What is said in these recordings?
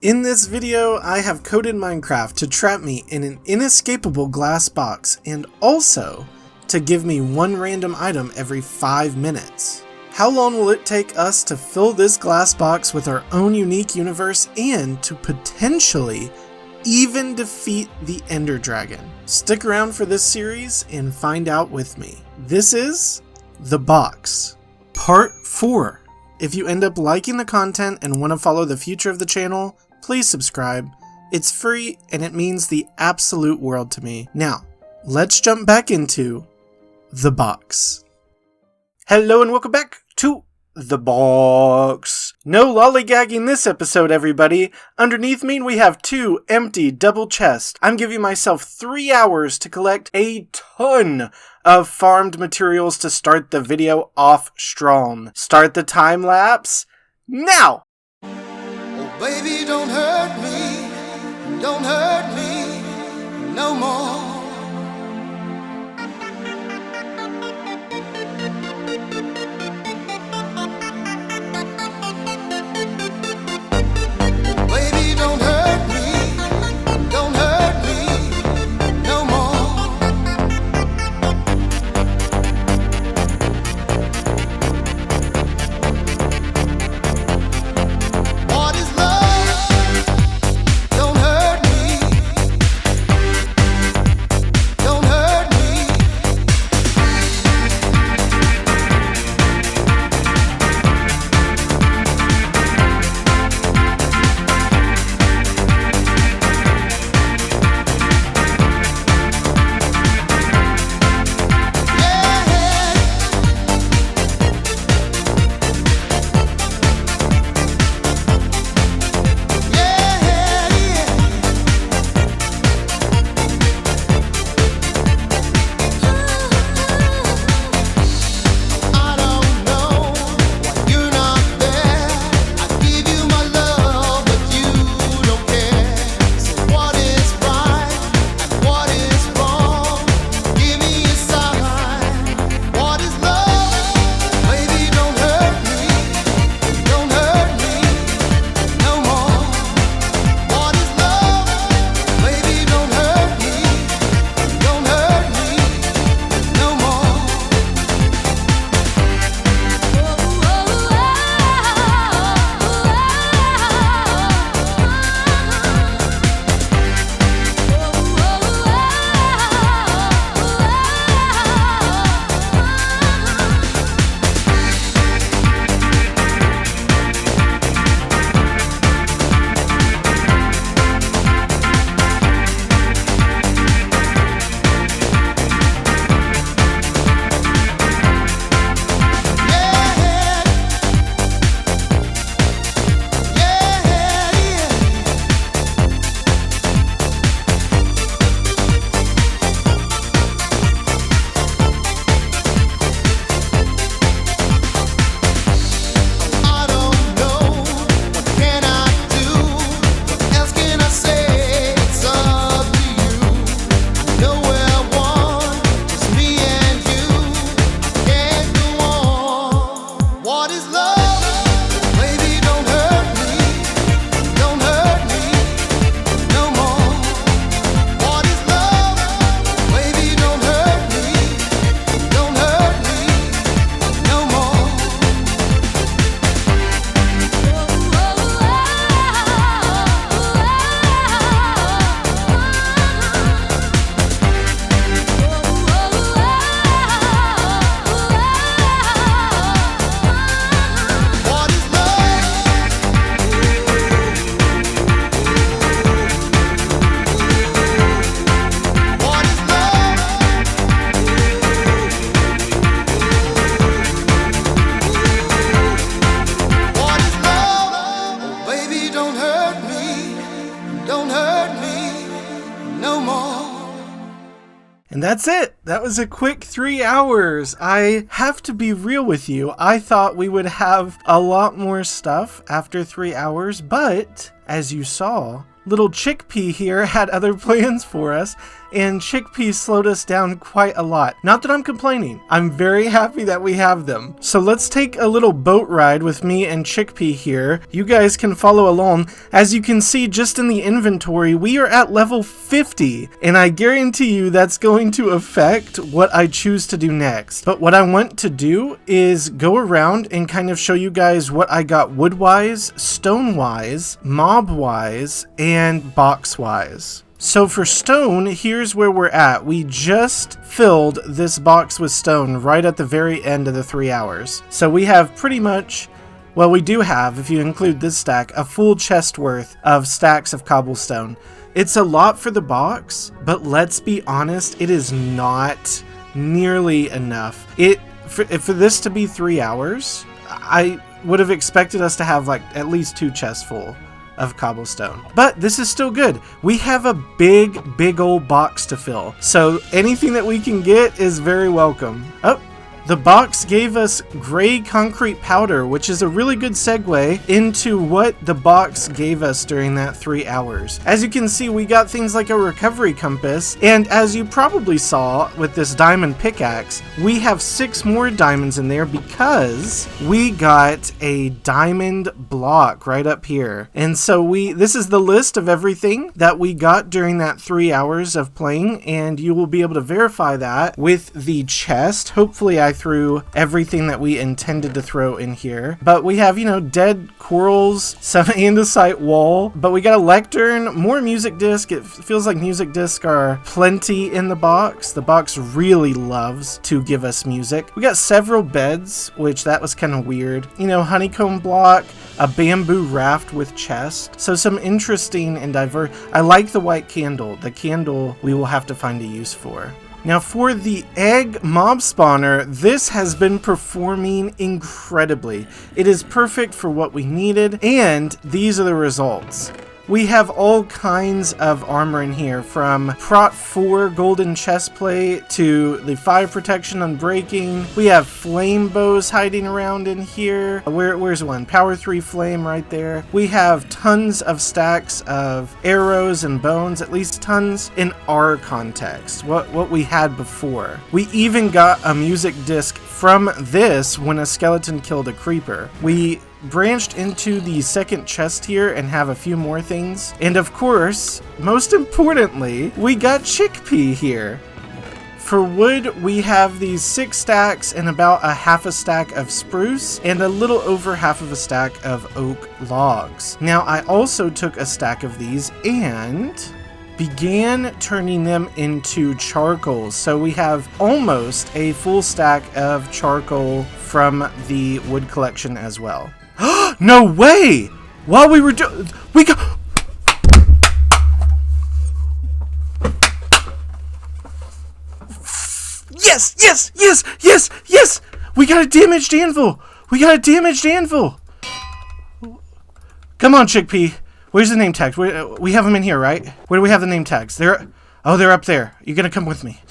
In this video, I have coded Minecraft to trap me in an inescapable glass box and also to give me one random item every 5 minutes. How long will it take us to fill this glass box with our own unique universe and to potentially even defeat the Ender Dragon? Stick around for this series and find out with me. This is The Box, Part 4. If you end up liking the content and want to follow the future of the channel, please subscribe. It's free and it means the absolute world to me. Now, let's jump back into The Box. Hello and welcome back to The Box. No lollygagging this episode, everybody. Underneath me we have 2 empty double chests. I'm giving myself 3 hours to collect a ton of farmed materials to start the video off strong. Start the time lapse now! Oh baby, don't hurt me no more. And that's it. That was a quick 3 hours. I have to be real with you. I thought we would have a lot more stuff after 3 hours, but as you saw, little Chickpea here had other plans for us, and chickpeas slowed us down quite a lot. Not that I'm complaining. I'm very happy that we have them. So let's take a little boat ride with me and Chickpea here. You guys can follow along. As you can see just in the inventory, we are at level 50, and I guarantee you that's going to affect what I choose to do next. But what I want to do is go around and kind of show you guys what I got wood-wise, stone-wise, mob-wise, and box-wise. So for stone, here's where we're at. We just filled this box with stone right at the very end of the 3 hours. So we have pretty much, well, we do have, if you include this stack, a full chest worth of stacks of cobblestone. It's a lot for the box, but let's be honest, it is not nearly enough. For this to be 3 hours, I would have expected us to have like at least 2 chests full of cobblestone. But this is still good. We have a big old box to fill. So anything that we can get is very welcome. Oh, the box gave us gray concrete powder, which is a really good segue into what the box gave us during that 3 hours. As you can see, we got things like a recovery compass, and as you probably saw with this diamond pickaxe, we have 6 more diamonds in there because we got a diamond block right up here. And so this is the list of everything that we got during that 3 hours of playing, and you will be able to verify that with the chest. Hopefully I threw everything that we intended to throw in here. But we have, you know, dead corals, some andesite wall, but we got a lectern, more music disc. It feels like music discs are plenty in the box. The box really loves to give us music. We got several beds, which that was kind of weird. You know, honeycomb block, a bamboo raft with chest. So some interesting and diverse. I like the white candle. The candle we will have to find a use for. Now for the egg mob spawner, this has been performing incredibly. It is perfect for what we needed, and these are the results. We have all kinds of armor in here, from Prot 4 golden chestplate to the fire protection unbreaking. We have flame bows hiding around in here. Where's one? Power 3 flame right there. We have tons of stacks of arrows and bones, at least tons in our context, what we had before. We even got a music disc from this when a skeleton killed a creeper. We branched into the second chest here and have a few more things. And of course, most importantly, we got Chickpea here. For wood, we have these 6 stacks and about a half a stack of spruce and a little over half of a stack of oak logs. Now, I also took a stack of these and began turning them into charcoal. So we have almost a full stack of charcoal from the wood collection as well. No way! While we were we got... Yes! We got a damaged anvil! Come on, Chickpea. Where's the name tags? We have them in here, right? Where do we have the name tags? They're up there. You're gonna come with me.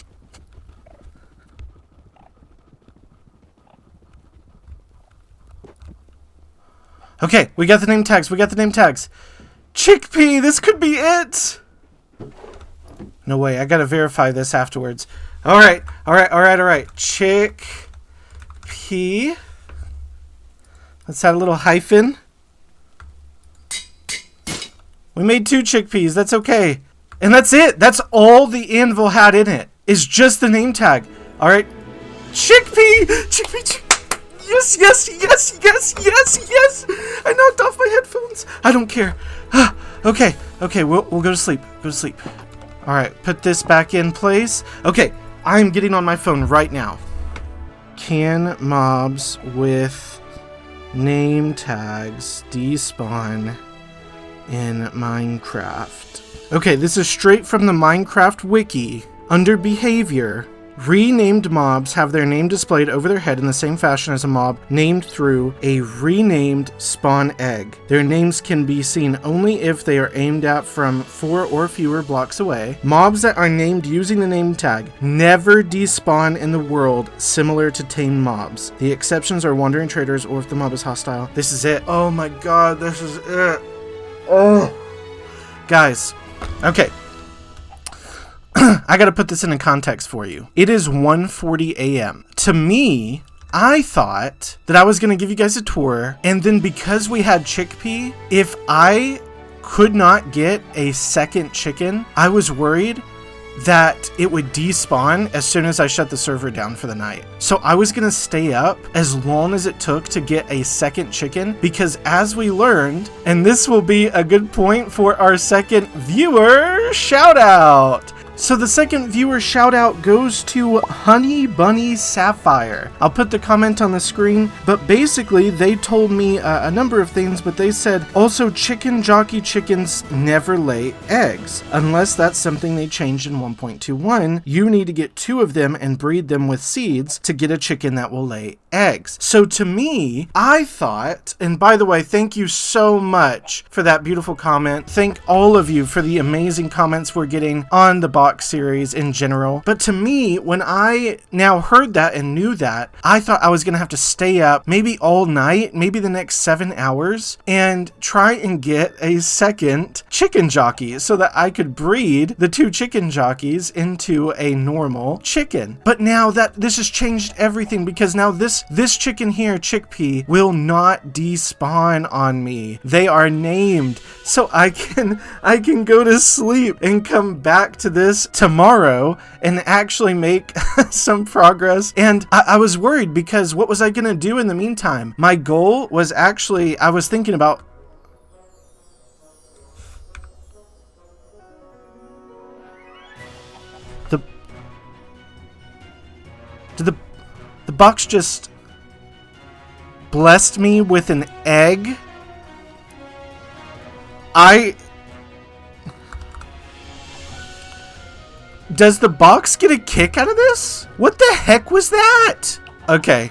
Okay, we got the name tags. Chickpea, this could be it. No way, I gotta verify this afterwards. All right. Chickpea. Let's add a little hyphen. We made 2 chickpeas, that's okay. And that's it. That's all the anvil had in it, is just the name tag. All right, Chickpea. Yes. I knocked off my headphones. I don't care. Okay, we'll go to sleep. All right, put this back in place. Okay, I'm getting on my phone right now. Can mobs with name tags despawn in Minecraft? Okay, this is straight from the Minecraft wiki. Under behavior, renamed mobs have their name displayed over their head in the same fashion as a mob named through a renamed spawn egg. Their names can be seen only if they are aimed at from 4 or fewer blocks away. Mobs that are named using the name tag never despawn in the world, similar to tame mobs. The exceptions are wandering traders or if the mob is hostile. This is it. Oh my god, this is it. Oh. Guys, okay. I gotta put this in a context for you. It is 1:40 a.m. To me, I thought that I was gonna give you guys a tour, and then because we had chickpea, if I could not get a second chicken, I was worried that it would despawn as soon as I shut the server down for the night. So I was gonna stay up as long as it took to get a second chicken, because as we learned, and this will be a good point for our second viewer shout out. So the second viewer shout out goes to Honey Bunny Sapphire. I'll put the comment on the screen, but basically they told me a number of things, but they said also chicken jockey chickens never lay eggs. Unless that's something they changed in 1.21, you need to get 2 of them and breed them with seeds to get a chicken that will lay eggs. So to me, I thought, and by the way, thank you so much for that beautiful comment. Thank all of you for the amazing comments we're getting on the box series in general. But to me, when I now heard that and knew that, I thought I was gonna have to stay up maybe all night, maybe the next 7 hours, and try and get a second chicken jockey so that I could breed the 2 chicken jockeys into a normal chicken. But now that this has changed everything, because now this chicken here, chickpea, will not despawn on me. They are named, so I can go to sleep and come back to this tomorrow and actually make some progress. And I was worried, because what was I gonna do in the meantime? My goal was actually, I was thinking about did the box just blessed me with an egg? Does the box get a kick out of this? What the heck was that? Okay.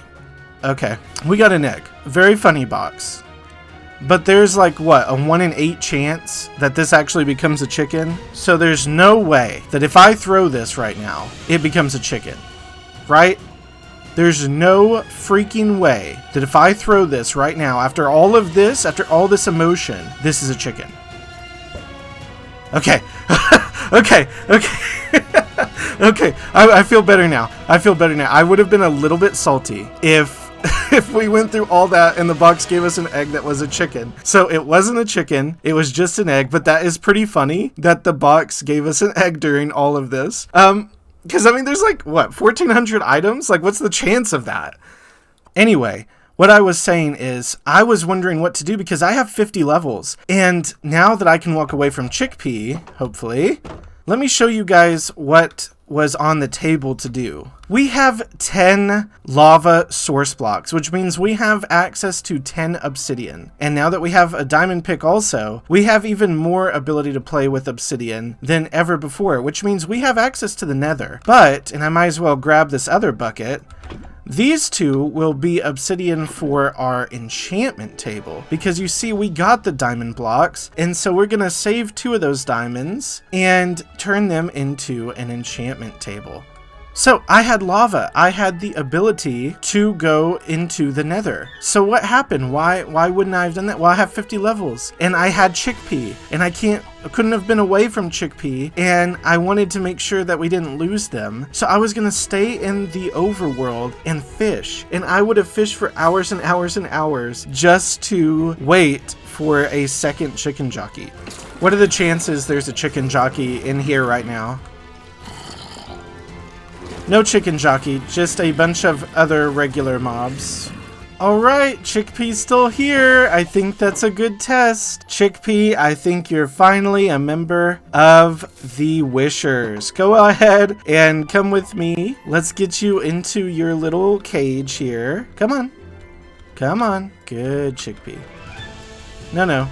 We got an egg. Very funny box. But there's like, what, a 1 in 8 chance that this actually becomes a chicken? So there's no way that if I throw this right now, it becomes a chicken. Right? There's no freaking way that if I throw this right now, after all this emotion, this is a chicken. Okay. Okay. I feel better now. I would have been a little bit salty if we went through all that and the box gave us an egg that was a chicken. So it wasn't a chicken, it was just an egg, but that is pretty funny that the box gave us an egg during all of this. Because, I mean, there's like, what, 1,400 items? Like, what's the chance of that? Anyway, what I was saying is, I was wondering what to do because I have 50 levels. And now that I can walk away from chickpea, hopefully, let me show you guys what was on the table to do. We have 10 lava source blocks, which means we have access to 10 obsidian. And now that we have a diamond pick also, we have even more ability to play with obsidian than ever before, which means we have access to the nether. But, and I might as well grab this other bucket, these 2 will be obsidian for our enchantment table, because you see we got the diamond blocks, and so we're gonna save 2 of those diamonds and turn them into an enchantment table. So I had lava. I had the ability to go into the nether. So what happened? Why wouldn't I have done that? Well, I have 50 levels and I had chickpea, and I couldn't have been away from chickpea, and I wanted to make sure that we didn't lose them. So I was gonna stay in the overworld and fish, and I would have fished for hours and hours and hours just to wait for a second chicken jockey. What are the chances there's a chicken jockey in here right now? No chicken jockey, just a bunch of other regular mobs. Alright, Chickpea's still here. I think that's a good test. Chickpea, I think you're finally a member of the Wishers. Go ahead and come with me. Let's get you into your little cage here. Come on. Come on. Good, Chickpea. No.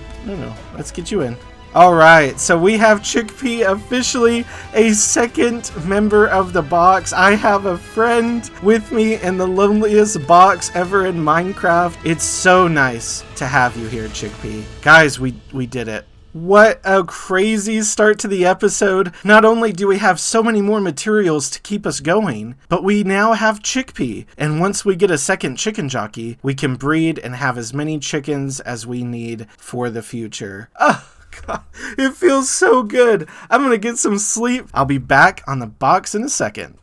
Let's get you in. Alright, so we have Chickpea officially a second member of the box. I have a friend with me in the loneliest box ever in Minecraft. It's so nice to have you here, Chickpea. Guys, we did it. What a crazy start to the episode. Not only do we have so many more materials to keep us going, but we now have Chickpea. And once we get a second chicken jockey, we can breed and have as many chickens as we need for the future. God, it feels so good. I'm gonna get some sleep. I'll be back on the box in a second.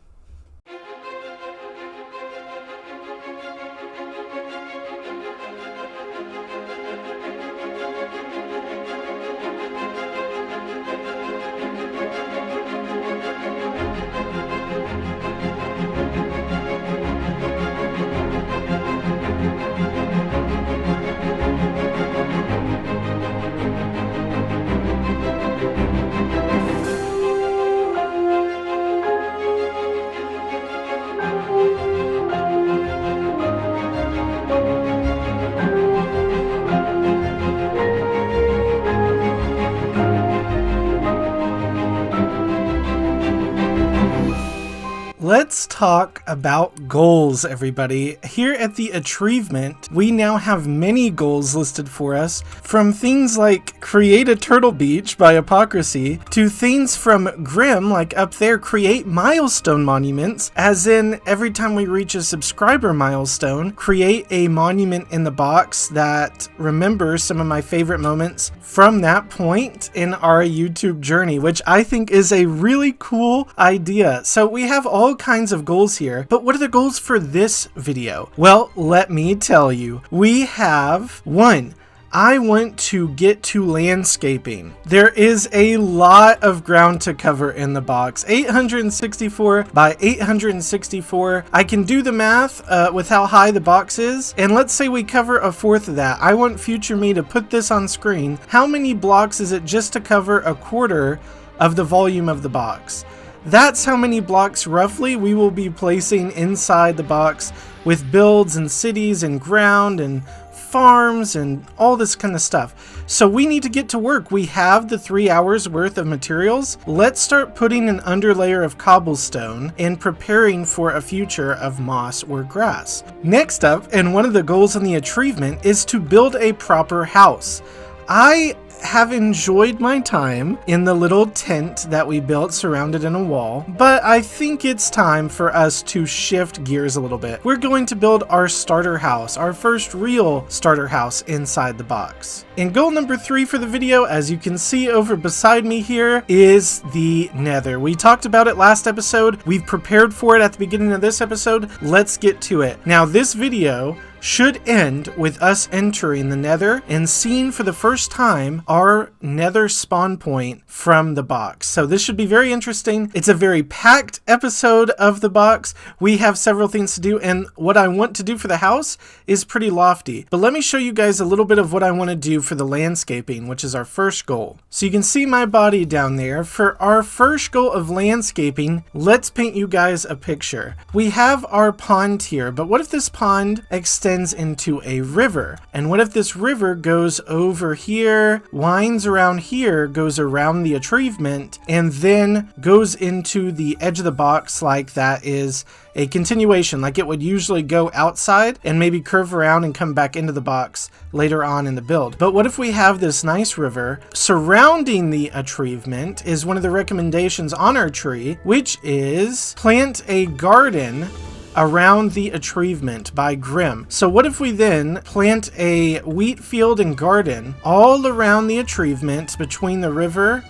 Let's talk about goals, everybody. Here at the Achievement, we now have many goals listed for us, from things like create a turtle beach by Hypocrisy, to things from Grim, like up there, create milestone monuments, as in every time we reach a subscriber milestone, create a monument in the box that remembers some of my favorite moments from that point in our YouTube journey, which I think is a really cool idea. So we have all kinds of goals here, but what are the goals for this video? Well, let me tell you. We have one. I want to get to landscaping. There is a lot of ground to cover in the box. 864 by 864. I can do the math with how high the box is, and let's say we cover a fourth of that. I want future me to put this on screen. How many blocks is it just to cover a quarter of the volume of the box? That's how many blocks roughly we will be placing inside the box with builds and cities and ground and farms and all this kind of stuff. So we need to get to work. We have the 3 hours worth of materials. Let's start putting an underlayer of cobblestone and preparing for a future of moss or grass. Next up, and one of the goals in the achievement, is to build a proper house. I have enjoyed my time in the little tent that we built surrounded in a wall, but I think it's time for us to shift gears a little bit. We're going to build our starter house, our first real starter house inside the box. And goal number 3 for the video, as you can see over beside me here, is the Nether. We talked about it last episode. We've prepared for it at the beginning of this episode. Let's get to it. Now, this video should end with us entering the Nether and seeing for the first time our Nether spawn point from the box. So this should be very interesting. It's a very packed episode of the box. We have several things to do, and what I want to do for the house is pretty lofty. But let me show you guys a little bit of what I want to do for the landscaping, which is our first goal. So you can see my body down there. For our first goal of landscaping, let's paint you guys a picture. We have our pond here, but what if this pond extends into a river? And what if this river goes over here, winds around here, goes around the achievement, and then goes into the edge of the box like that is a continuation, like it would usually go outside and maybe curve around and come back into the box later on in the build. But what if we have this nice river surrounding the achievement is one of the recommendations on our tree, which is plant a garden around the achievement by Grim. So what if we then plant a wheat field and garden all around the achievement between the river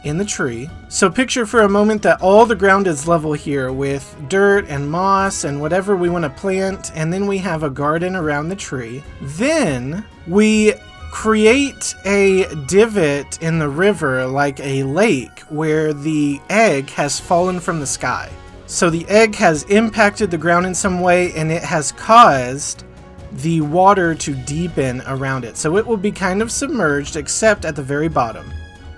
and the tree? So picture for a moment that all the ground is level here with dirt and moss and whatever we want to plant, and then we have a garden around the tree. Then we create a divot in the river like a lake where the egg has fallen from the sky. So the egg has impacted the ground in some way, and it has caused the water to deepen around it. So it will be kind of submerged, except at the very bottom.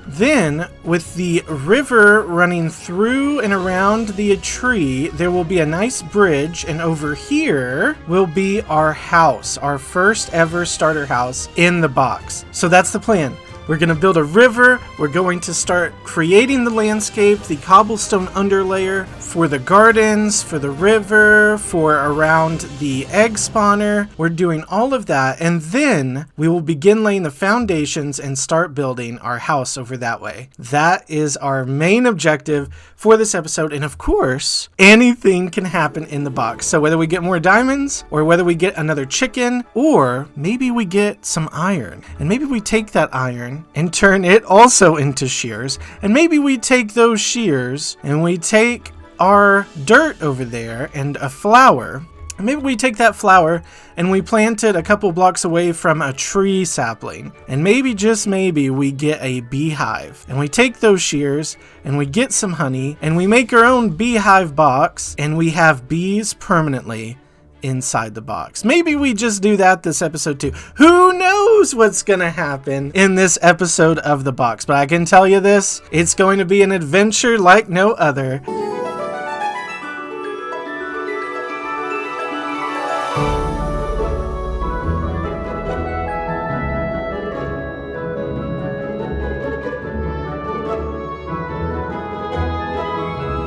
Then, with the river running through and around the tree, there will be a nice bridge, and over here will be our house, our first ever starter house in the box. So that's the plan. We're going to build a river. We're going to start creating the landscape, the cobblestone underlayer for the gardens, for the river, for around the egg spawner. We're doing all of that, and then we will begin laying the foundations and start building our house over that way. That is our main objective for this episode, and of course, anything can happen in the box. So whether we get more diamonds, or whether we get another chicken, or maybe we get some iron, and maybe we take that iron cobblestone and turn it also into shears. And maybe we take those shears and we take our dirt over there and a flower. Maybe we take that flower and we plant it a couple blocks away from a tree sapling. And maybe, just maybe, we get a beehive. And we take those shears and we get some honey and we make our own beehive box and we have bees permanently inside the box. Maybe we just do that this episode too. Who knows what's gonna happen in this episode of The Box? But I can tell you this, it's going to be an adventure like no other.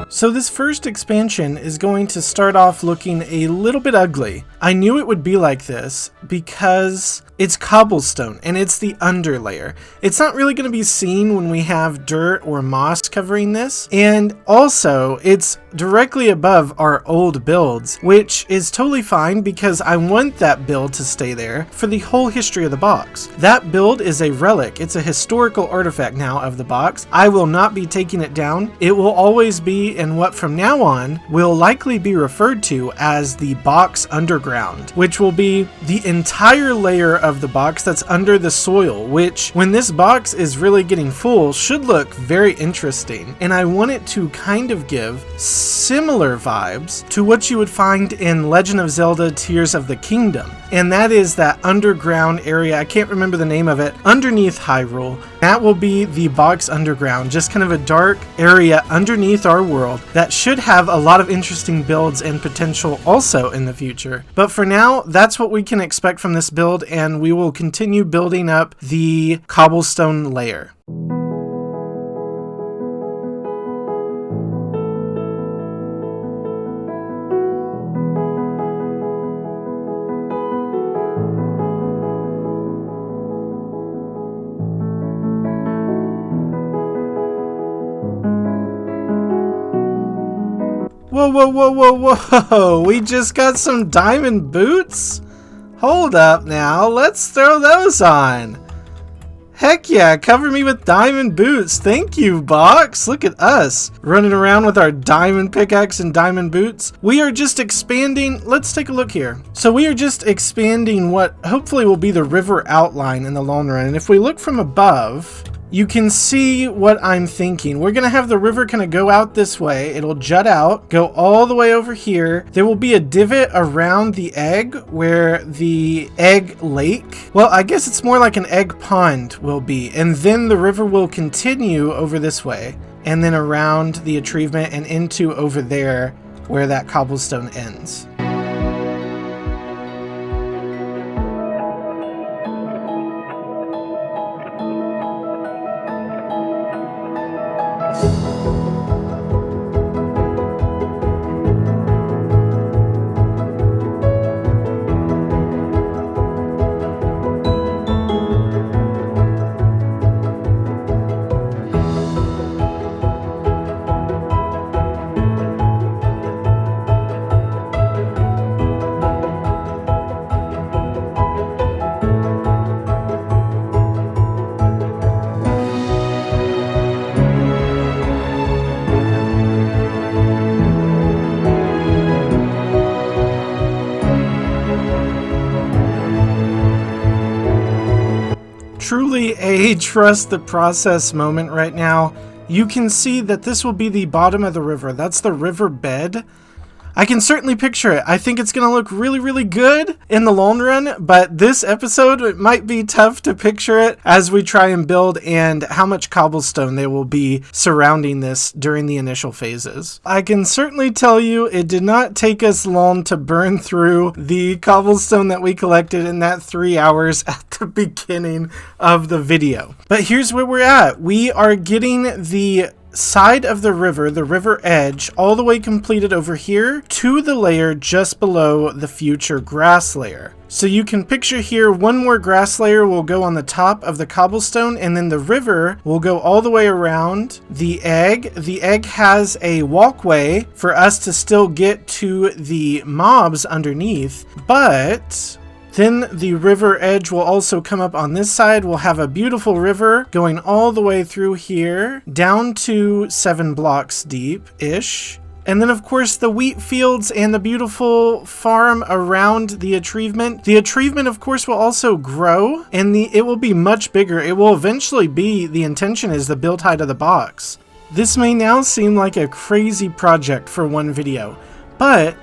So this first expansion is going to start off looking a little bit ugly. I knew it would be like this because it's cobblestone and it's the underlayer. It's not really going to be seen when we have dirt or moss covering this. And also it's directly above our old builds, which is totally fine because I want that build to stay there for the whole history of the box. That build is a relic. It's a historical artifact now of the box. I will not be taking it down. It will always be in what from now on will likely be referred to as the box underground, which will be the entire layer of the box that's under the soil, which when this box is really getting full should look very interesting. And I want it to kind of give similar vibes to what you would find in Legend of Zelda Tears of the Kingdom. And that is that underground area, I can't remember the name of it, underneath Hyrule. That will be the box underground, just kind of a dark area underneath our world that should have a lot of interesting builds and potential also in the future. But for now, that's what we can expect from this build, and we will continue building up the cobblestone layer. Whoa, whoa, whoa, whoa, whoa, we just got some diamond boots? Hold up now, let's throw those on. Heck yeah, cover me with diamond boots. Thank you, box. Look at us running around with our diamond pickaxe and diamond boots. We are just expanding. Let's take a look here. So we are just expanding what hopefully will be the river outline in the long run. And if we look from above, you can see what I'm thinking. We're gonna have the river kind of go out this way. It'll jut out, go all the way over here. There will be a divot around the egg where the egg lake, well, I guess it's more like an egg pond will be. And then the river will continue over this way and then around the achievement and into over there where that cobblestone ends. Truly a trust the process moment right now. You can see that this will be the bottom of the river. That's the river bed. I can certainly picture it. I think it's going to look really, really good in the long run, but this episode, it might be tough to picture it as we try and build and how much cobblestone there will be surrounding this during the initial phases. I can certainly tell you it did not take us long to burn through the cobblestone that we collected in that 3 hours at the beginning of the video. But here's where we're at. We are getting the side of the river edge, all the way completed over here to the layer just below the future grass layer. So you can picture here, one more grass layer will go on the top of the cobblestone, and then the river will go all the way around the egg. The egg has a walkway for us to still get to the mobs underneath, but Then the river edge will also come up on this side. We'll have a beautiful river going all the way through here, down to 7 blocks deep-ish. And then, of course, the wheat fields and the beautiful farm around the achievement. The achievement, of course, will also grow, and it will be much bigger. It will eventually be, the intention is, the build height of the box. This may now seem like a crazy project for one video, but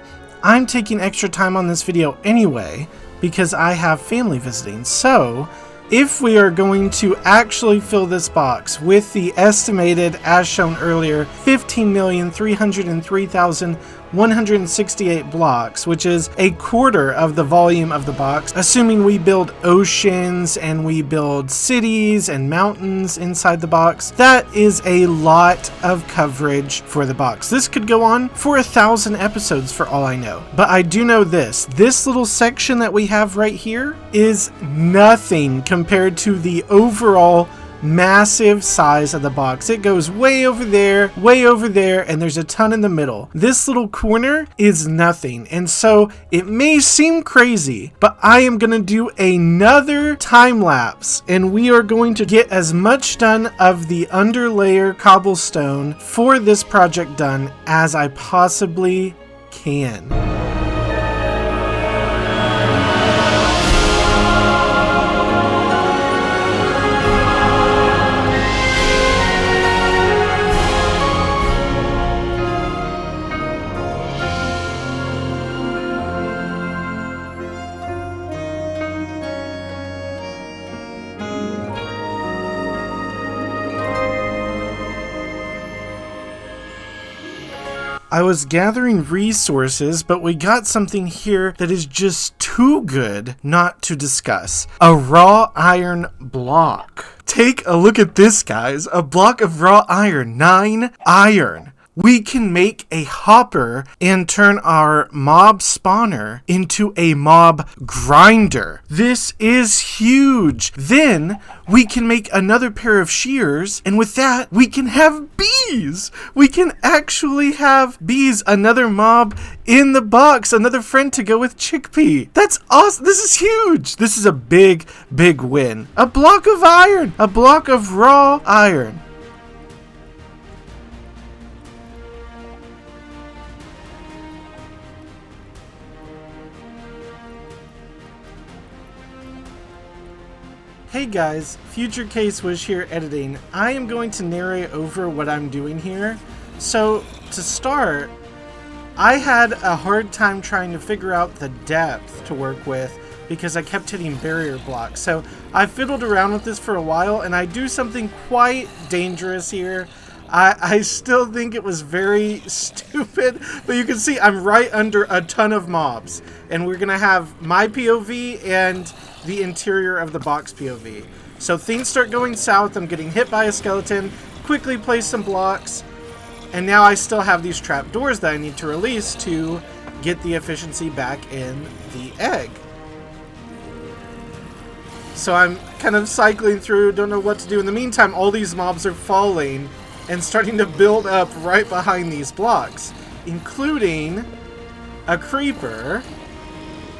I'm taking extra time on this video anyway because I have family visiting. So if we are going to actually fill this box with the estimated, as shown earlier, 15,303,168 blocks, which is a quarter of the volume of the box, assuming we build oceans and we build cities and mountains inside the box, that is a lot of coverage for the box. This could go on for 1,000 episodes for all I know. But I do know this little section that we have right here is nothing compared to the overall massive size of the box. It goes way over there, and there's a ton in the middle. This little corner is nothing, and so it may seem crazy, but I am gonna do another time lapse, and we are going to get as much done of the underlayer cobblestone for this project done as I possibly can. I was gathering resources, but we got something here that is just too good not to discuss. A raw iron block. Take a look at this, guys. A block of raw iron. 9 iron. We can make a hopper and turn our mob spawner into a mob grinder. This is huge. Then we can make another pair of shears, and with that, we can have bees. We can actually have bees, another mob in the box, another friend to go with Chickpea. That's awesome. This is huge. This is a big, big win. A block of iron, a block of raw iron. Hey guys, Future Case Wish here editing. I am going to narrate over what I'm doing here. So, to start, I had a hard time trying to figure out the depth to work with because I kept hitting barrier blocks. So, I fiddled around with this for a while, and I do something quite dangerous here. I still think it was very stupid, but you can see I'm right under a ton of mobs. And we're gonna have my POV and the interior of the box POV. So things start going south, I'm getting hit by a skeleton, quickly place some blocks, and now I still have these trap doors that I need to release to get the efficiency back in the egg. So I'm kind of cycling through, don't know what to do. In the meantime, all these mobs are falling and starting to build up right behind these blocks, including a creeper.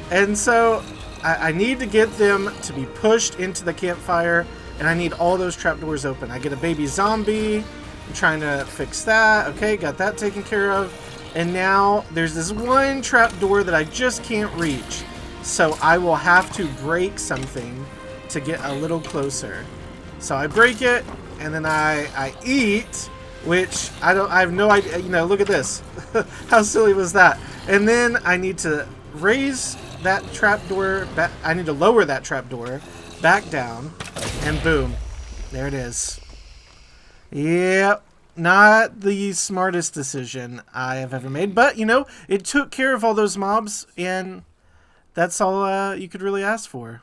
And so I need to get them to be pushed into the campfire, and I need all those trapdoors open. I get a baby zombie. I'm trying to fix that. Okay, got that taken care of. And now there's this one trapdoor that I just can't reach. So I will have to break something to get a little closer. So I break it, and then I eat, which I have no idea. You know, look at this. How silly was that? And then I need to raise that trapdoor back. I need to lower that trapdoor back down, and boom, there it is. Yep, not the smartest decision I have ever made, but you know, it took care of all those mobs, and that's all you could really ask for.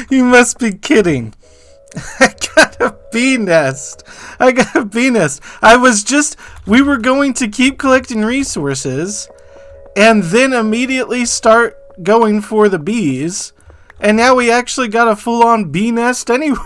You must be kidding. I got a bee nest. We were going to keep collecting resources and then immediately start going for the bees. And now we actually got a full-on bee nest anyway.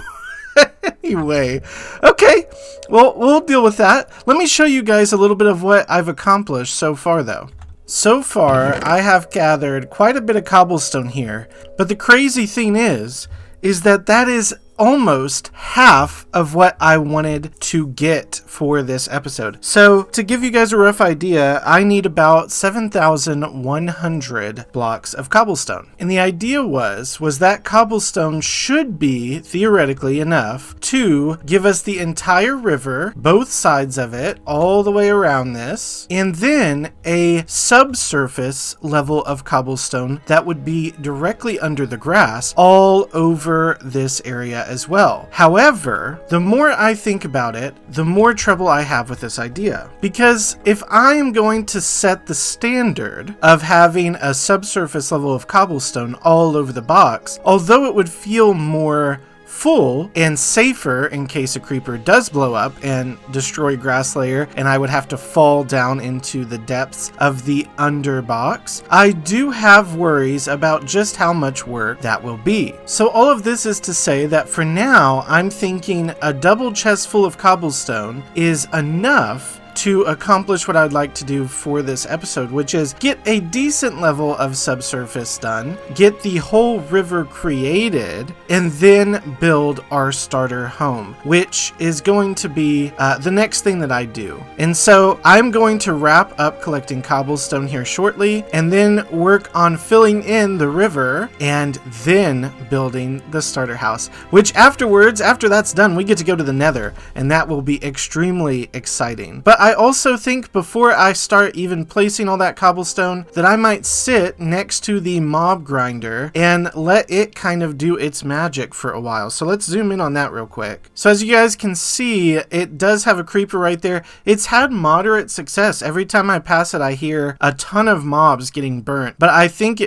Anyway, okay, well, we'll deal with that. Let me show you guys a little bit of what I've accomplished so far, though. So far, I have gathered quite a bit of cobblestone here, but the crazy thing is that is almost half of what I wanted to get for this episode. So to give you guys a rough idea, I need about 7,100 blocks of cobblestone. And the idea was that cobblestone should be theoretically enough to give us the entire river, both sides of it, all the way around this, and then a subsurface level of cobblestone that would be directly under the grass all over this area as well. However, the more I think about it, the more trouble I have with this idea. Because if I am going to set the standard of having a subsurface level of cobblestone all over the box, although it would feel more full and safer in case a creeper does blow up and destroy grass layer and I would have to fall down into the depths of the underbox, I do have worries about just how much work that will be. So all of this is to say that for now, I'm thinking a double chest full of cobblestone is enough to accomplish what I'd like to do for this episode, which is get a decent level of subsurface done, get the whole river created, and then build our starter home, which is going to be the next thing that I do. And so I'm going to wrap up collecting cobblestone here shortly, and then work on filling in the river, and then building the starter house, which afterwards, after that's done, we get to go to the Nether, and that will be extremely exciting. But I also think before I start even placing all that cobblestone that I might sit next to the mob grinder and let it kind of do its magic for a while. So let's zoom in on that real quick. So as you guys can see, it does have a creeper right there. It's had moderate success. Every time I pass it, I hear a ton of mobs getting burnt. But I think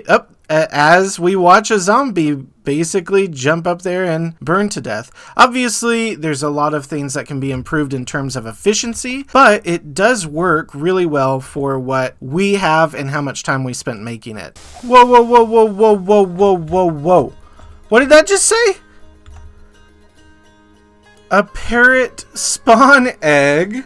as we watch a zombie basically jump up there and burn to death. Obviously, there's a lot of things that can be improved in terms of efficiency, but it does work really well for what we have and how much time we spent making it. Whoa, whoa, whoa, whoa, whoa, whoa, whoa, whoa, whoa. What did that just say? A parrot spawn egg?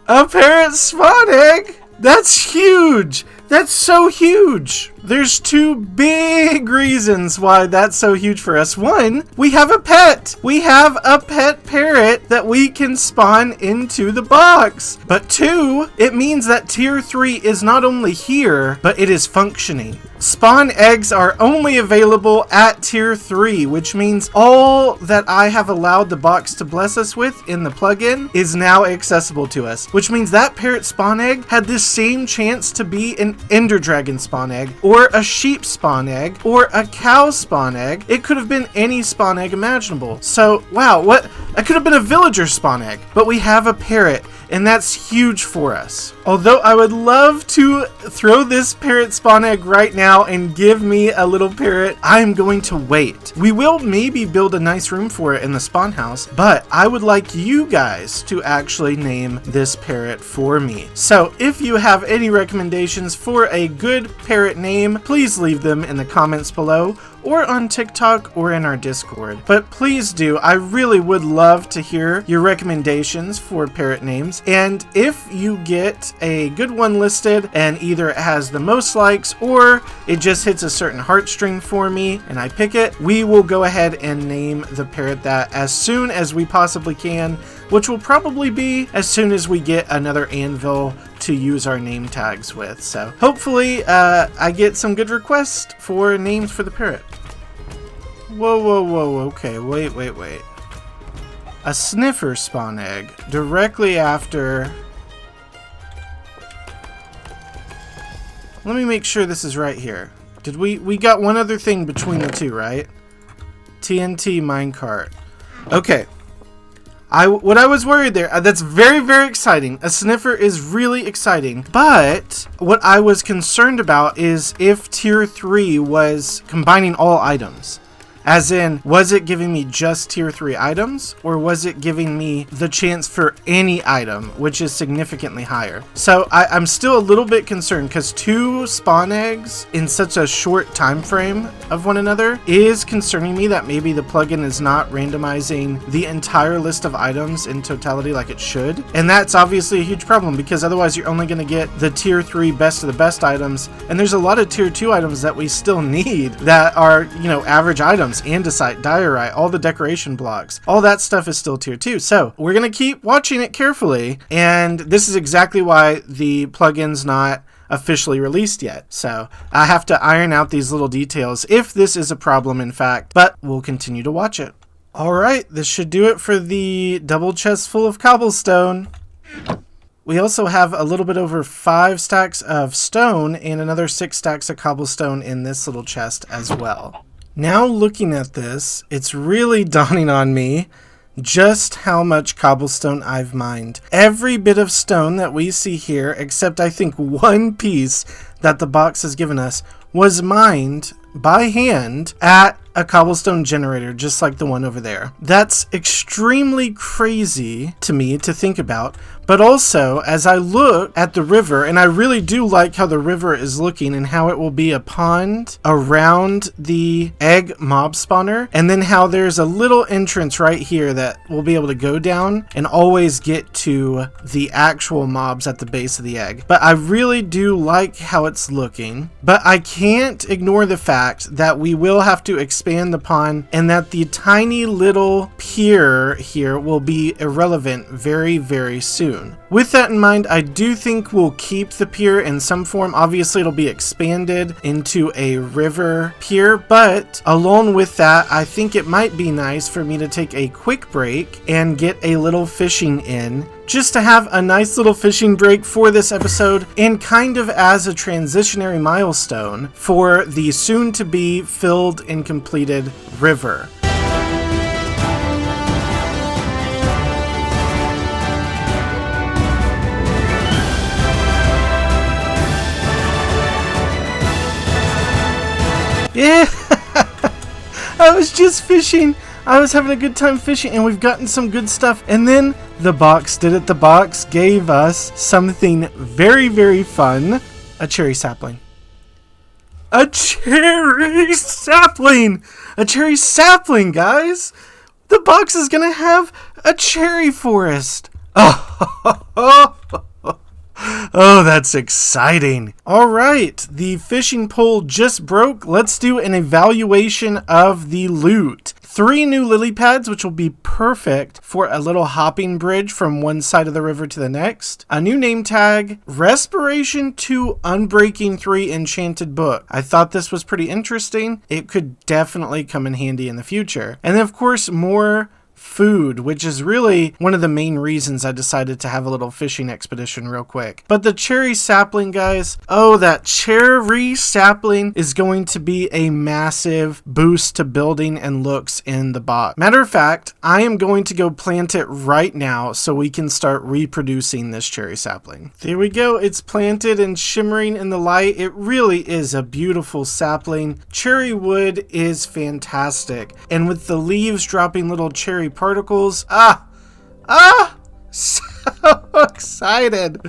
A parrot spawn egg? That's huge! That's so huge! There's two big reasons why that's so huge for us. One, we have a pet! We have a pet parrot that we can spawn into the box. But two, it means that tier 3 is not only here, but it is functioning. Spawn eggs are only available at tier 3, which means all that I have allowed the box to bless us with in the plugin is now accessible to us, which means that parrot spawn egg had the same chance to be an ender dragon spawn egg, or a sheep spawn egg, or a cow spawn egg. It could have been any spawn egg imaginable. So, wow, it could have been a villager spawn egg, but we have a parrot, and that's huge for us. Although I would love to throw this parrot spawn egg right now and give me a little parrot, I'm going to wait. We will maybe build a nice room for it in the spawn house, but I would like you guys to actually name this parrot for me. So if you have any recommendations for a good parrot name, please leave them in the comments below, or on TikTok or in our Discord. But please do, I really would love to hear your recommendations for parrot names. And if you get a good one listed and either it has the most likes or it just hits a certain heartstring for me and I pick it, we will go ahead and name the parrot that as soon as we possibly can, which will probably be as soon as we get another anvil to use our name tags with. So hopefully I get some good requests for names for the parrot. Whoa, whoa, whoa, okay, wait. A sniffer spawn egg directly after... Let me make sure this is right here. Did we got one other thing between the two, right? TNT minecart. Okay. What I was worried there, that's very, very exciting. A sniffer is really exciting. But what I was concerned about is if tier 3 was combining all items. As in, was it giving me just tier 3 items, or was it giving me the chance for any item, which is significantly higher? So I'm still a little bit concerned because 2 spawn eggs in such a short time frame of one another is concerning me that maybe the plugin is not randomizing the entire list of items in totality like it should. And that's obviously a huge problem because otherwise you're only going to get the tier 3 best of the best items. And there's a lot of tier 2 items that we still need that are, average items, andesite, diorite, all the decoration blocks. All that stuff is still tier 2. So we're going to keep watching it carefully. And this is exactly why the plugin's not officially released yet. So I have to iron out these little details if this is a problem in fact, but we'll continue to watch it. All right, this should do it for the double chest full of cobblestone. We also have a little bit over 5 stacks of stone and another 6 stacks of cobblestone in this little chest as well. Now looking at this, it's really dawning on me just how much cobblestone I've mined. Every bit of stone that we see here, except I think one piece that the box has given us, was mined by hand at a cobblestone generator just like the one over there. That's extremely crazy to me to think about, but also as I look at the river, and I really do like how the river is looking and how it will be a pond around the egg mob spawner, and then how there's a little entrance right here that we'll be able to go down and always get to the actual mobs at the base of the egg. But I really do like how it's looking, but I can't ignore the fact that we will have to expand the pond and that the tiny little pier here will be irrelevant very, very soon. With that in mind, I do think we'll keep the pier in some form. Obviously, it'll be expanded into a river pier, but along with that, I think it might be nice for me to take a quick break and get a little fishing in, just to have a nice little fishing break for this episode and kind of as a transitionary milestone for the soon-to-be filled and completed river. Yeah, I was just fishing. I was having a good time fishing and we've gotten some good stuff. And then the box did it. The box gave us something very, very fun. A cherry sapling. A cherry sapling! A cherry sapling, guys! The box is gonna have a cherry forest. Oh, that's exciting. All right, the fishing pole just broke. Let's do an evaluation of the loot. 3 new lily pads, which will be perfect for a little hopping bridge from one side of the river to the next. A new name tag, Respiration 2 Unbreaking 3 Enchanted Book. I thought this was pretty interesting. It could definitely come in handy in the future. And then, of course, more food, which is really one of the main reasons I decided to have a little fishing expedition real quick. But the cherry sapling, guys, oh, that cherry sapling is going to be a massive boost to building and looks in the box. Matter of fact, I am going to go plant it right now so we can start reproducing this cherry sapling. There we go. It's planted and shimmering in the light. It really is a beautiful sapling. Cherry wood is fantastic. And with the leaves dropping little cherry particles, so excited.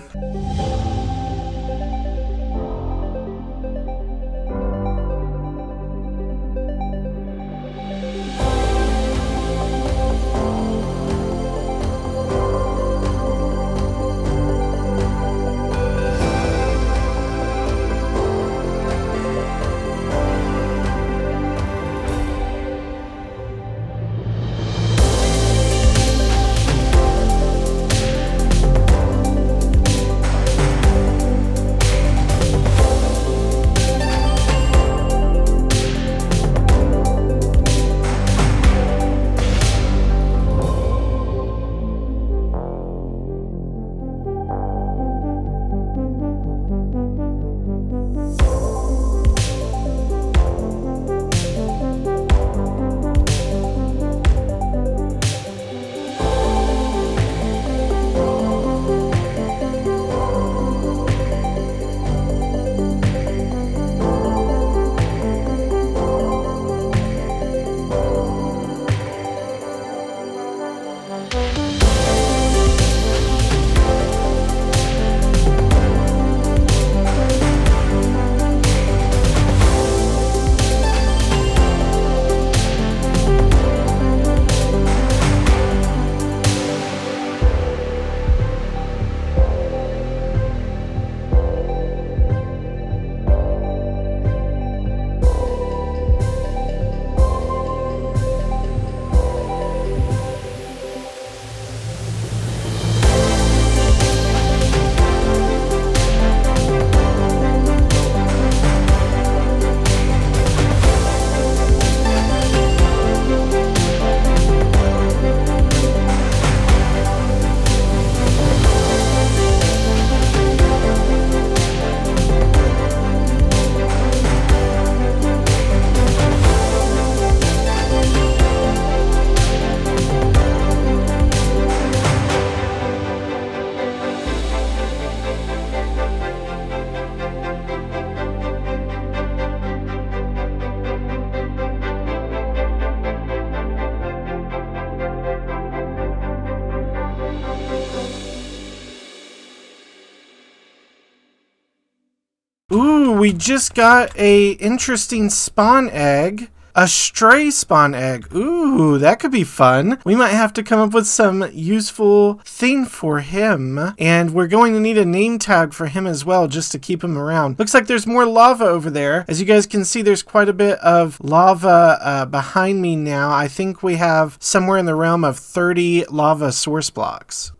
we just got a interesting spawn egg. A stray spawn egg. Ooh, that could be fun. We might have to come up with some useful thing for him. And we're going to need a name tag for him as well, just to keep him around. Looks like there's more lava over there. As you guys can see, there's quite a bit of lava behind me now. I think we have somewhere in the realm of 30 lava source blocks.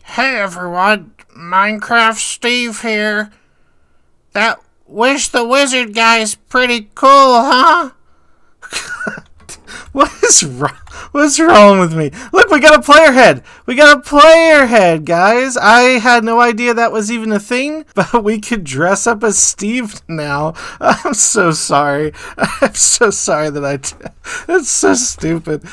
Hey everyone, Minecraft Steve here. That Wish the Wizard guy's pretty cool, huh? What's wrong with me? Look, we got a player head. We got a player head, guys. I had no idea that was even a thing, but we could dress up as Steve now. I'm so sorry. I'm so sorry that I did. That's so stupid.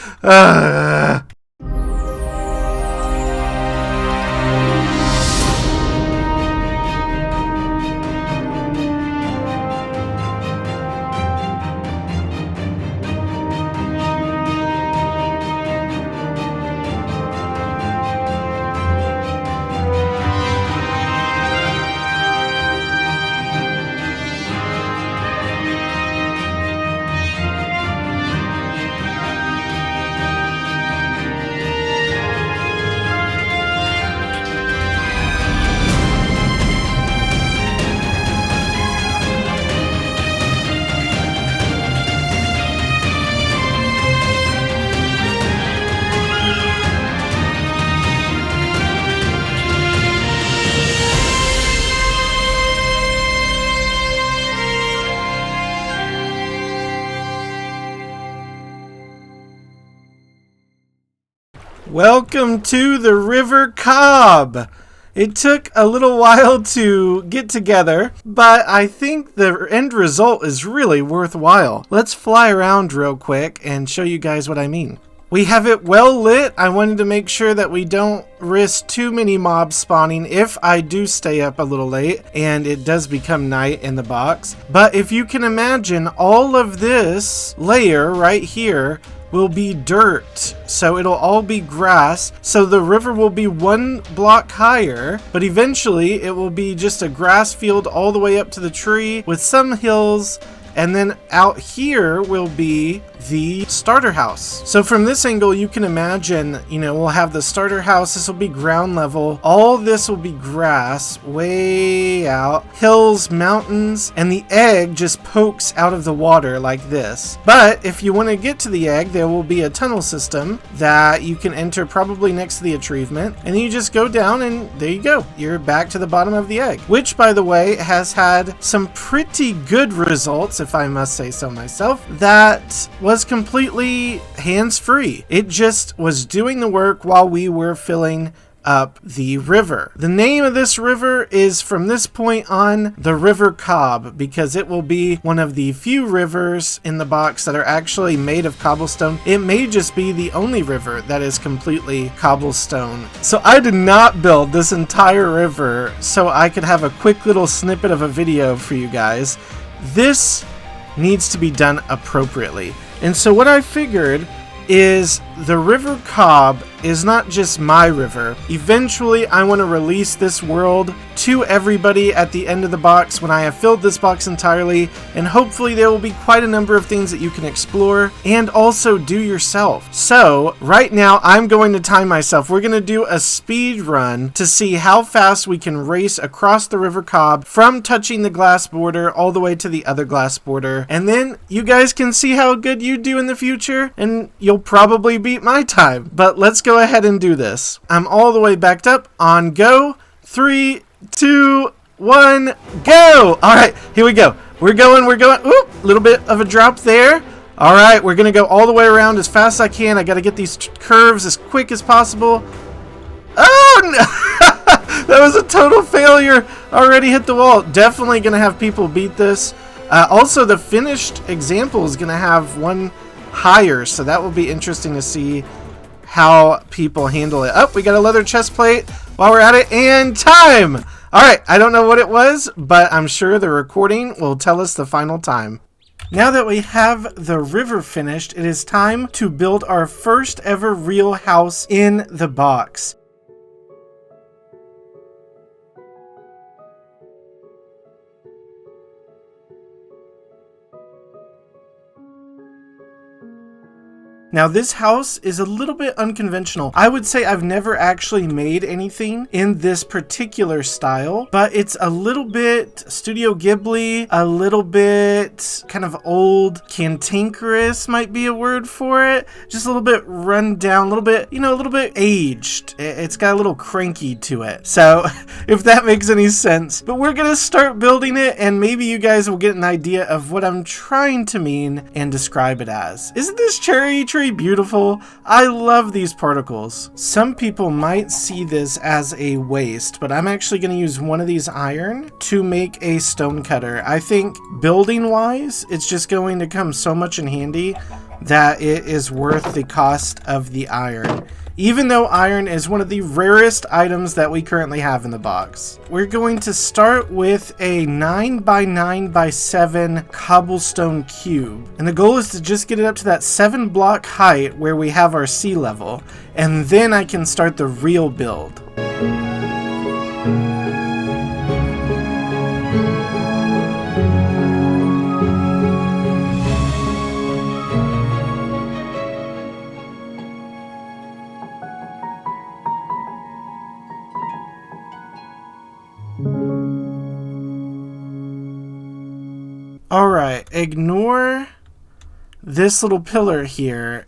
Welcome to the River Cobb. It took a little while to get together, but I think the end result is really worthwhile. Let's fly around real quick and show you guys what I mean. We have it well lit. I wanted to make sure that we don't risk too many mobs spawning if I do stay up a little late and it does become night in the box. But if you can imagine, all of this layer right here will be dirt, so it'll all be grass, so the river will be 1 block higher, but eventually it will be just a grass field all the way up to the tree with some hills, and then out here will be the starter house. So from this angle, you can imagine, we'll have the starter house. This will be ground level. All this will be grass way out, hills, mountains, and the egg just pokes out of the water like this. But if you want to get to the egg, there will be a tunnel system that you can enter probably next to the achievement, and you just go down and there you go. You're back to the bottom of the egg, which, by the way, has had some pretty good results, if I must say so myself. That was completely hands-free. It just was doing the work while we were filling up the river. The name of this river is, from this point on, the River Cobb, because it will be one of the few rivers in the box that are actually made of cobblestone. It may just be the only river that is completely cobblestone. So I did not build this entire river so I could have a quick little snippet of a video for you guys. This needs to be done appropriately. And so what I figured is the River Cobb is not just my river. Eventually, I want to release this world to everybody at the end of the box when I have filled this box entirely, and hopefully there will be quite a number of things that you can explore and also do yourself. So right now I'm going to time myself. We're going to do a speed run to see how fast we can race across the River Cobb from touching the glass border all the way to the other glass border, and then you guys can see how good you do in the future, and you'll probably beat my time. But let's go ahead and do this. I'm all the way backed up on go. 3, 2, 1, go! Alright, here we go. We're going. Oop, a little bit of a drop there. Alright, we're going to go all the way around as fast as I can. I got to get these curves as quick as possible. Oh, no! That was a total failure. Already hit the wall. Definitely going to have people beat this. Also, the finished example is going to have one higher, so that will be interesting to see how people handle it. Oh, we got a leather chest plate while we're at it, and time! Alright, I don't know what it was, but I'm sure the recording will tell us the final time. Now that we have the river finished, it is time to build our first ever real house in the box. Now this house is a little bit unconventional. I would say I've never actually made anything in this particular style, but it's a little bit Studio Ghibli, a little bit kind of old, cantankerous might be a word for it. Just a little bit run down, a little bit, a little bit aged. It's got a little cranky to it. So if that makes any sense, but we're gonna start building it and maybe you guys will get an idea of what I'm trying to mean and describe it as. Isn't this cherry tree beautiful? I love these particles. Some people might see this as a waste, but I'm actually going to use one of these iron to make a stone cutter. I think building wise, it's just going to come so much in handy that it is worth the cost of the iron. Even though iron is one of the rarest items that we currently have in the box. We're going to start with a 9x9x7 cobblestone cube. And the goal is to just get it up to that 7 block height where we have our sea level. And then I can start the real build. Alright, ignore this little pillar here.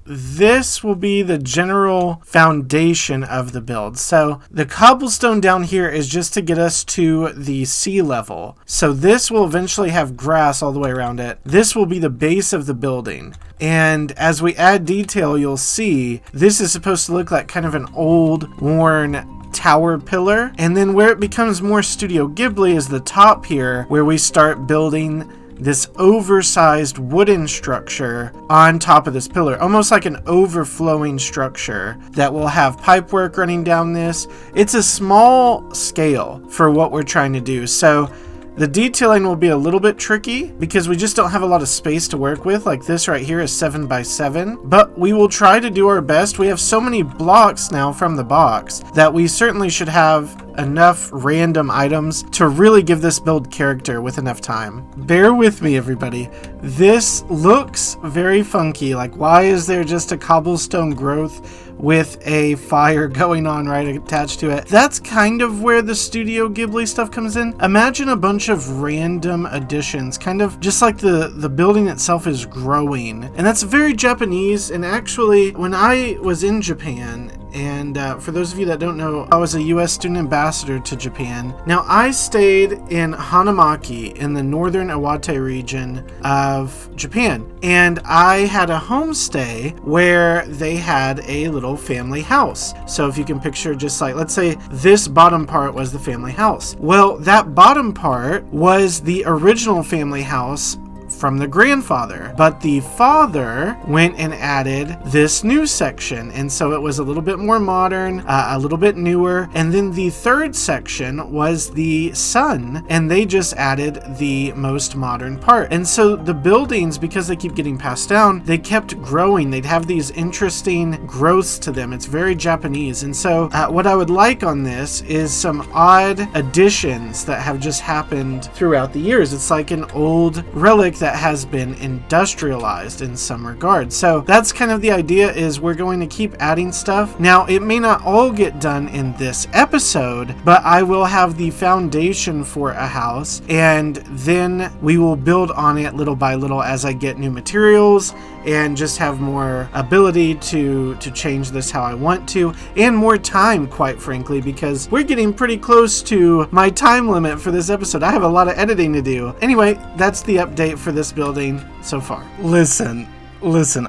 This will be the general foundation of the build. So the cobblestone down here is just to get us to the sea level. So this will eventually have grass all the way around it. This will be the base of the building. And as we add detail, you'll see this is supposed to look like kind of an old, worn tower pillar. And then where it becomes more Studio Ghibli is the top here, where we start building this oversized wooden structure on top of this pillar, almost like an overflowing structure that will have pipework running down this. It's a small scale for what we're trying to do. So the detailing will be a little bit tricky because we just don't have a lot of space to work with. Like this right here is 7x7, but we will try to do our best. We have so many blocks now from the box that we certainly should have enough random items to really give this build character with enough time. Bear with me, everybody. This looks very funky. Like, why is there just a cobblestone growth with a fire going on right attached to it? That's kind of where the Studio Ghibli stuff comes in. Imagine a bunch of random additions, kind of just like the building itself is growing. And that's very Japanese. And actually, when I was in Japan, and for those of you that don't know, I was a U.S. student ambassador to Japan. Now, I stayed in Hanamaki in the northern Iwate region of Japan. And I had a homestay where they had a little family house. So if you can picture just like, let's say this bottom part was the family house. Well, that bottom part was the original family house from the grandfather, but the father went and added this new section, and so it was a little bit more modern, a little bit newer. And then the third section was the son, and they just added the most modern part. And so the buildings, because they keep getting passed down, they kept growing. They'd have these interesting growths to them. It's very Japanese. And so what I would like on this is some odd additions that have just happened throughout the years. It's like an old relic that has been industrialized in some regard. So that's kind of the idea, is we're going to keep adding stuff. Now, it may not all get done in this episode, but I will have the foundation for a house, and then we will build on it little by little as I get new materials and just have more ability to change this how I want to, and more time, quite frankly, because we're getting pretty close to my time limit for this episode. I have a lot of editing to do. Anyway, that's the update for this building so far. Listen,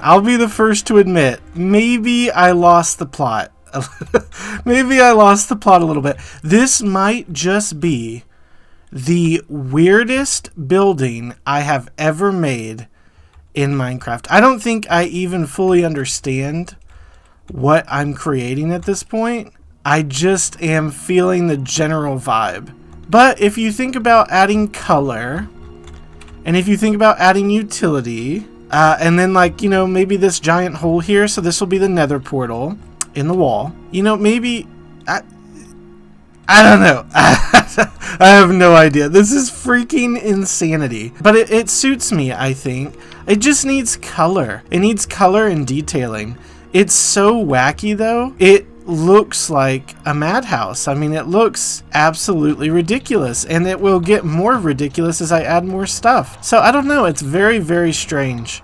I'll be the first to admit, maybe I lost the plot. Maybe I lost the plot a little bit. This might just be the weirdest building I have ever made in Minecraft. I don't think I even fully understand what I'm creating at this point. I just am feeling the general vibe. But if you think about adding color, and if you think about adding utility, and then like, maybe this giant hole here, so this will be the nether portal in the wall. Maybe, I don't know. I have no idea. This is freaking insanity. But it suits me, I think. It just needs color. It needs color and detailing. It's so wacky though. It looks like a madhouse. I mean, it looks absolutely ridiculous, and it will get more ridiculous as I add more stuff. So I don't know, it's very, very strange.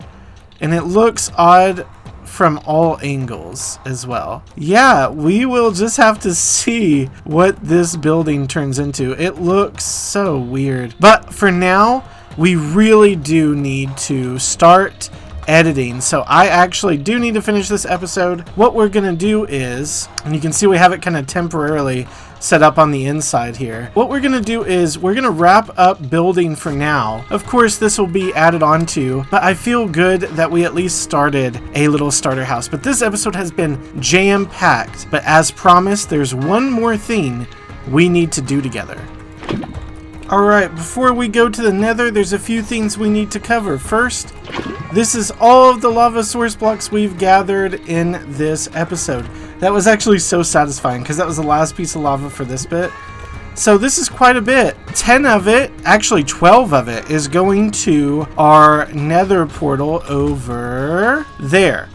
And it looks odd from all angles as well. Yeah, we will just have to see what this building turns into. It looks so weird. But for now, we really do need to start editing. So I actually do need to finish this episode. What we're gonna do is, and you can see we have it kind of temporarily set up on the inside here. What we're gonna do is we're gonna wrap up building for now. Of course, this will be added onto, but I feel good that we at least started a little starter house. But this episode has been jam-packed. But as promised, there's one more thing we need to do together. Alright, before we go to the nether, there's a few things we need to cover. First, this is all of the lava source blocks we've gathered in this episode. That was actually so satisfying because that was the last piece of lava for this bit. So this is quite a bit. 10 of it, actually 12 of it, is going to our nether portal over there.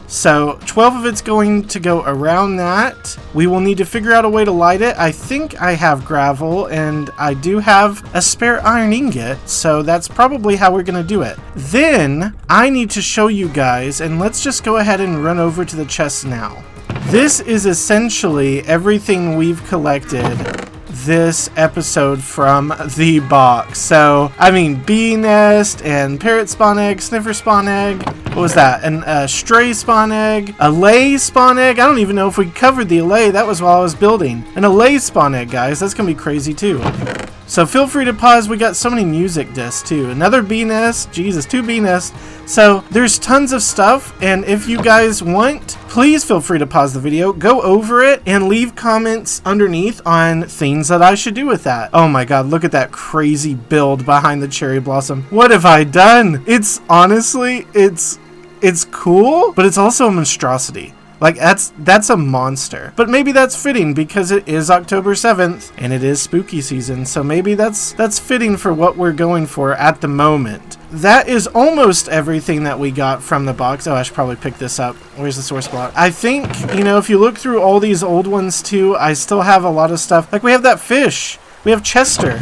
So 12 of it's going to go around that. We will need to figure out a way to light it. I think I have gravel and I do have a spare iron ingot, so that's probably how we're going to do it. Then I need to show you guys, and let's just go ahead and run over to the chest now. This is essentially everything we've collected this episode from the box. So, I mean, bee nest and parrot spawn egg, sniffer spawn egg. What was that? A stray spawn egg, a lay spawn egg. I don't even know if we covered the lay. That was while I was building. And a lay spawn egg, guys. That's gonna be crazy too. So feel free to pause. We got so many music discs too. Another bee nest. Jesus, 2 bee nests. So there's tons of stuff. And if you guys want, please feel free to pause the video, go over it, and leave comments underneath on things that I should do with that. Oh my god, look at that crazy build behind the cherry blossom. What have I done? It's honestly, it's cool, but it's also a monstrosity. Like, that's a monster. But maybe that's fitting because it is October 7th and it is spooky season. So maybe that's fitting for what we're going for at the moment. That is almost everything that we got from the box. Oh, I should probably pick this up. Where's the source block? I think, you know, if you look through all these old ones too, I still have a lot of stuff. Like, we have that fish. We have Chester.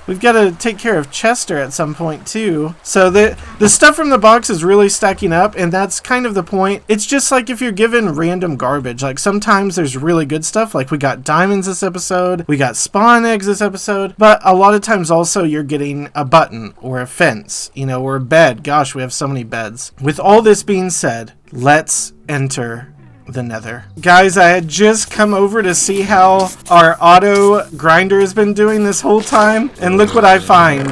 We've got to take care of Chester at some point too. So the stuff from the box is really stacking up, and that's kind of the point. It's just like if you're given random garbage. Like sometimes there's really good stuff. Like we got diamonds this episode. We got spawn eggs this episode. But a lot of times also you're getting a button or a fence, you know, or a bed. Gosh, we have so many beds. With all this being said, let's enter the nether. Guys, I had just come over to see how our auto grinder has been doing this whole time, and look what I find.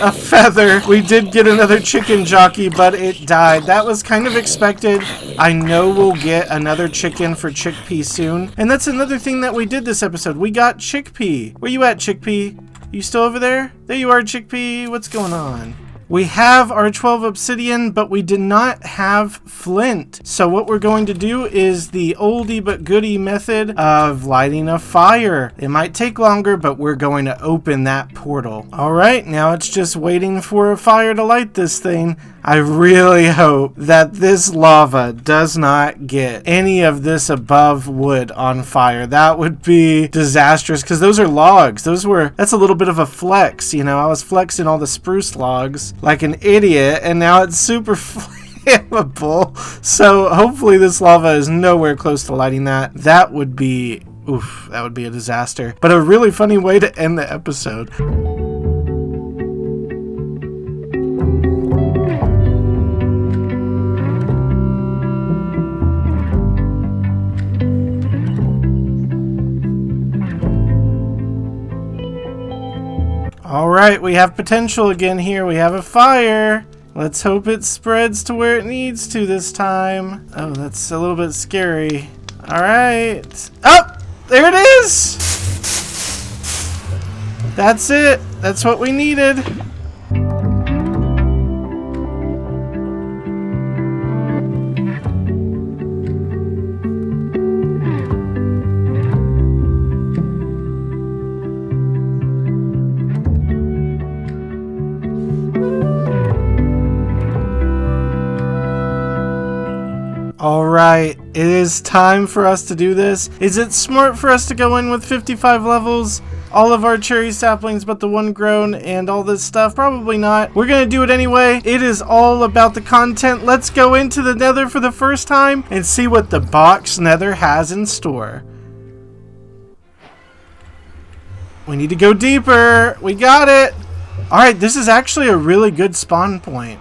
A feather. We did get another chicken jockey, but it died. That was kind of expected. I know we'll get another chicken for Chickpea soon, and that's another thing that we did this episode. We got Chickpea. Where you at, Chickpea? You still over there? There you are, Chickpea. What's going on? We have our 12 obsidian, but we did not have flint. So what we're going to do is the oldie but goodie method of lighting a fire. It might take longer, but we're going to open that portal. All right, now it's just waiting for a fire to light this thing. I really hope that this lava does not get any of this above wood on fire. That would be disastrous because those are logs. That's a little bit of a flex, you know. I was flexing all the spruce logs like an idiot, and now it's super flammable. So hopefully this lava is nowhere close to lighting that. That would be, oof, that would be a disaster. But a really funny way to end the episode. All right, we have potential again here. We have a fire. Let's hope it spreads to where it needs to this time. Oh, that's a little bit scary. All right. Oh, there it is. That's it. That's what we needed. It is time for us to do this. Is it smart for us to go in with 55 levels? All of our cherry saplings but the one grown and all this stuff? Probably not. We're gonna do it anyway. It is all about the content. Let's go into the nether for the first time and see what the box nether has in store. We need to go deeper. We got it. Alright, this is actually a really good spawn point.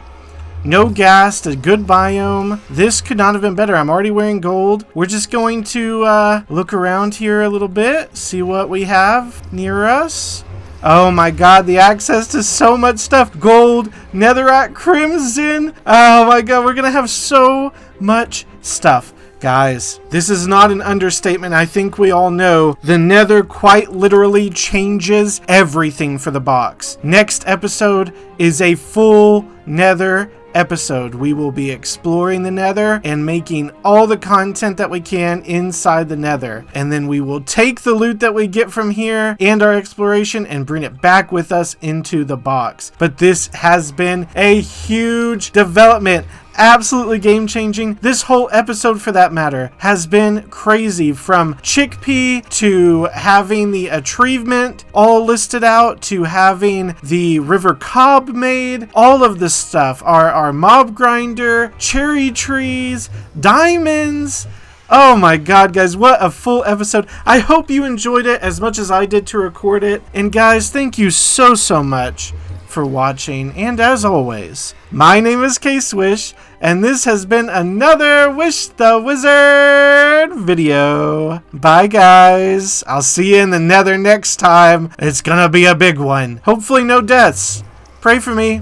No ghast, a good biome. This could not have been better. I'm already wearing gold. We're just going to look around here a little bit, see what we have near us. Oh my god, the access to so much stuff. Gold, netherrack, crimson. Oh my god, we're gonna have so much stuff. Guys, this is not an understatement. I think we all know the nether quite literally changes everything for the box. Next episode is a full nether episode. We will be exploring the nether and making all the content that we can inside the nether. And then we will take the loot that we get from here and our exploration and bring it back with us into the box. But this has been a huge development. Absolutely game changing. This whole episode, for that matter, has been crazy. From chickpea to having the achievement all listed out to having the river cob made. All of this stuff. Our mob grinder, cherry trees, diamonds. Oh my god, guys, what a full episode. I hope you enjoyed it as much as I did to record it. And guys, thank you so much for watching, and as always, my name is K-Swish, and this has been another Wish the Wizard video. Bye guys, I'll see you in the nether next time. It's gonna be a big one. Hopefully no deaths. Pray for me.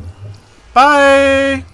Bye.